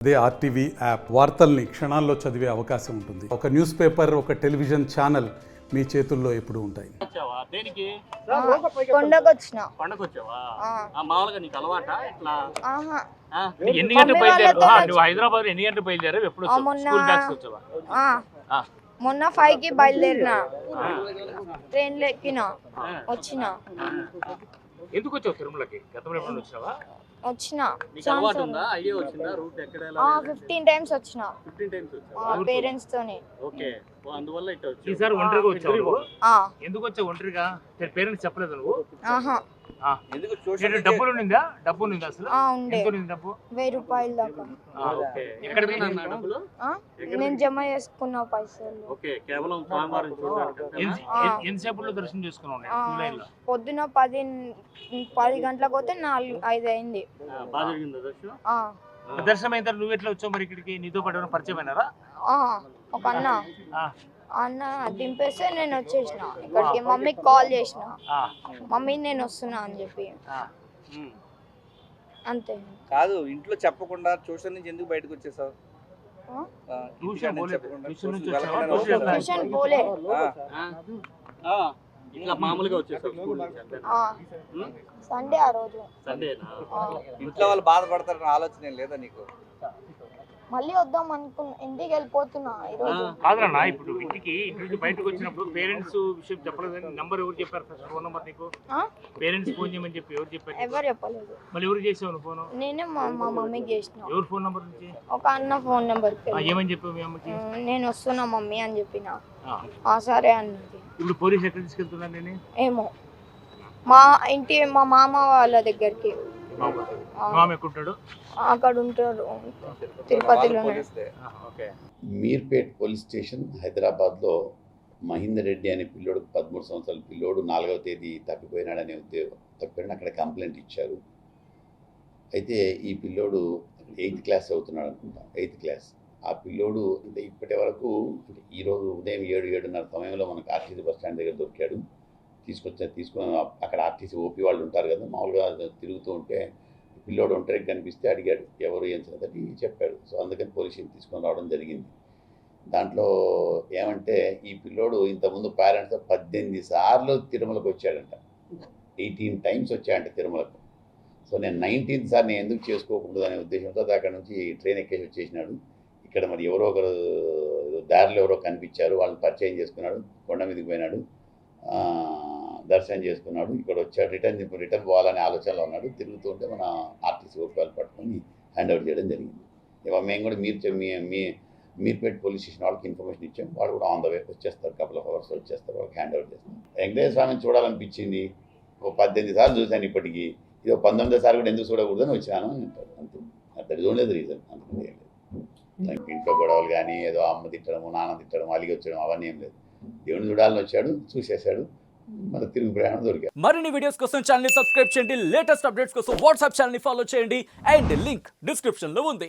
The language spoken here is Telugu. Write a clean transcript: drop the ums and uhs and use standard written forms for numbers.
అదే ఆర్టీవీ యాప్ వార్తల్ని క్షణాల్లో చదివే అవకాశం ఉంటుంది. ఒక న్యూస్ పేపర్, ఒక టెలివిజన్ ఛానల్ మీ చేతుల్లో ఎప్పుడూ ఉంటాయి. దేనికి కొండకొచ్చినా పండగొచ్చావా? మామూలుగా నీకు అలవాటా ఇట్లా? ఎన్ని గంటలకు బయలుదేరావు? నువ్వు హైదరాబాద్ ఎన్ని గంటలకు బయలుదేరావు? ఎప్పుడు స్కూల్ బ్యాగ్స్ వచ్చావా? మొన్న 5కి బయలుదేరినా, ట్రైన్లో ఎక్కినా, వచ్చినా. ఎందుకు వచ్చావు తిరుమలకి? గతంలో ఎప్పుడు వచ్చినావా? వచ్చినా నీకు అలవాటు ఉందా? ఐడియా వచ్చిందా రూట్ ఎక్కడ ఎలా? 15 టైమ్స్ వచ్చినా 15 టైమ్స్ వచ్చావా? పేరెంట్స్ తోని. ఓకే, అందువల్ల ఇట్లా వచ్చావు. ఈసారి ఒంటరిగా వచ్చావు నువ్వు? ఎందుకు వచ్చావు ఒంటరిగా? పేరెంట్స్ చెప్పలేదు నువ్వు? ఆహా, డబ్బులు ఉండిందా? డబ్బు ఉంది అసలు? ఉండే. ఎంత ఉంది డబ్బు? 1000 రూపాయలు దాకా. ఓకే, ఎక్కడ పోయినా డబ్బులు? నేను జమ చేసుకున్న పైసలు. ఓకే, కేవలం స్వామివారిని చూడడానికి. ఎంతసేపులో దర్శనం చేసుకున్నావు? పొద్దున 10 గంటలకు పోతే 4-5 అయింది. బాగా జరిగిందా దర్శనం? దర్శనం అయిన తర్వాత నువ్వు ఎట్లా వచ్చావు మరి ఇక్కడికి? నీతో పాటు ఎవరైనా పరిచయం అయినారా? ఒక అన్న దింపేస్తే నేను వచ్చేసిన ఇక్కడికి. మమ్మీకి కాల్ చేసిన, మమ్మీ నేను వస్తున్నా అని చెప్పి. అంతే. కాదు, ఇంట్లో చెప్పకుండా ట్యూషన్ నుంచి ఎందుకు బయటకు వచ్చేసావు? ట్యూషన్ పోలే, ఇట్లా మామూలుగా వచ్చేసావు స్కూల్ నుంచి? సండే ఆ రోజు. సండేనా? ఇంట్లో వాళ్ళు బాధపడతారని ఆలోచన లేదా నీకు? మళ్ళీ వద్దాం అనుకున్నా, ఇంటికి వెళ్ళిపోతున్నా ఈరోజు. కాదన్నా, ఇప్పుడు ఇంటి నుంచి బయటకు వచ్చినప్పుడు పేరెంట్స్ విషయం చెప్పలేదని నంబర్ ఎవరు చెప్పారు? ఫస్ట్ ఫోన్ నంబర్ నీకు పేరెంట్స్ ఫోన్ చేయమని చెప్పి ఎవరు చెప్పారు? ఎవరు చెప్పలేదు. మళ్ళీ ఎవరు చేసావు ఫోన్? నేనే మా మమ్మీకి చేసిన. ఎవరు ఫోన్ నంబర్ నుంచి? ఒక అన్న ఫోన్ నెంబర్. ఏమని చెప్పావు మీ అమ్మకి? నేను వస్తున్నా మమ్మీ అని చెప్పిన. సరే అన్నది. ఇప్పుడు పోలీసు ఎక్కడ తీసుకెళ్తున్నాను నేను? ఏమో, మా మామ వాళ్ళ దగ్గరికి. మామ ఎక్కడుంటాడు? అక్కడ ఉంటాడు, తిరుపతిలో. మీర్పేట్ పోలీస్ స్టేషన్ హైదరాబాద్లో మహేందర్ రెడ్డి అనే పిల్లోడు, 13 సంవత్సరాల పిల్లోడు 4వ తేదీ తప్పిపోయినాడనే తప్పిపోయిన అక్కడ కంప్లైంట్ ఇచ్చారు. అయితే ఈ పిల్లోడు 8th క్లాస్ చదువుతున్నాడు అనుకుంటా, 8th క్లాస్. ఆ పిల్లోడు అంటే ఇప్పటి వరకు అంటే ఈరోజు ఉదయం 7-7:30 సమయంలో మనకు ఆర్టీసీ బస్ స్టాండ్ దగ్గర దొరికాడు. తీసుకొని అక్కడ ఆర్టీసీ ఓపీ వాళ్ళు ఉంటారు కదా, మామూలుగా తిరుగుతూ ఉంటే పిల్లోడు ఒంటరికి కనిపిస్తే అడిగాడు ఎవరు ఏం సంగతి చెప్పాడు. సో అందుకని పోలీసులు తీసుకొని రావడం జరిగింది. దాంట్లో ఏమంటే ఈ పిల్లోడు ఇంతకుముందు పేరెంట్స్తో 18 సార్లు తిరుమలకు వచ్చాడంట, 18 టైమ్స్ వచ్చాడంట తిరుమలకు. సో నేను 19th సార్ నేను ఎందుకు చేసుకోకూడదు అనే ఉద్దేశంతో అక్కడ నుంచి ట్రైన్ ఎక్కేసి వచ్చేసినాడు. ఇక్కడ మరి ఎవరో ఒకరు దారిలో ఎవరో కనిపించారు, వాళ్ళని పరిచయం చేసుకున్నాడు, కొండ మీదకి పోయినాడు, దర్శనం చేసుకున్నాడు, ఇక్కడ వచ్చాడు. రిటర్న్ పోవాలనే ఆలోచనలో ఉన్నాడు. తిరుగుతూ ఉంటే మన ఆర్టీసీ ఓపికలు పట్టుకొని హ్యాండ్ ఓవర్ చేయడం జరిగింది. ఇవాళ మేము కూడా మీర్పేట్ పోలీస్ స్టేషన్ వాళ్ళకి ఇన్ఫర్మేషన్ ఇచ్చాం. వాళ్ళు కూడా ఆన్ ద వే వచ్చేస్తారు, కపుల్ ఆఫ్ అవర్స్ వచ్చేస్తారు, వాళ్ళకి హ్యాండ్ ఓవర్ చేస్తాం. వెంకటేశ్వర స్వామిని చూడాలనిపించింది, ఒక 18 సార్లు చూశాను, ఇప్పటికీ ఇదో 19వ సారి కూడా ఎందుకు చూడకూడదని వచ్చాను అని అంటారు. అంతే, అతడి చూడలేదు రీజన్, అంతే. ఏం లేదు, ఇంట్లో గొడవలు కానీ ఏదో అమ్మ తిట్టడము, నాన్న తిట్టడం, అలిగి వచ్చడం అవన్నీ ఏం లేదు. దేవుని చూడాలని వచ్చాడు, చూసేశాడు, మన తిరుగు ప్రయాణం దొరికాడు. మరిన్ని వీడియోస్ కోసం ఛానల్ ని సబ్స్క్రైబ్ చేయండి, లేటెస్ట్ అప్డేట్స్ కోసం వాట్సాప్ ఛానల్ ని ఫాలో చేయండి, అండ్ లింక్ డిస్క్రిప్షన్ లో ఉంది.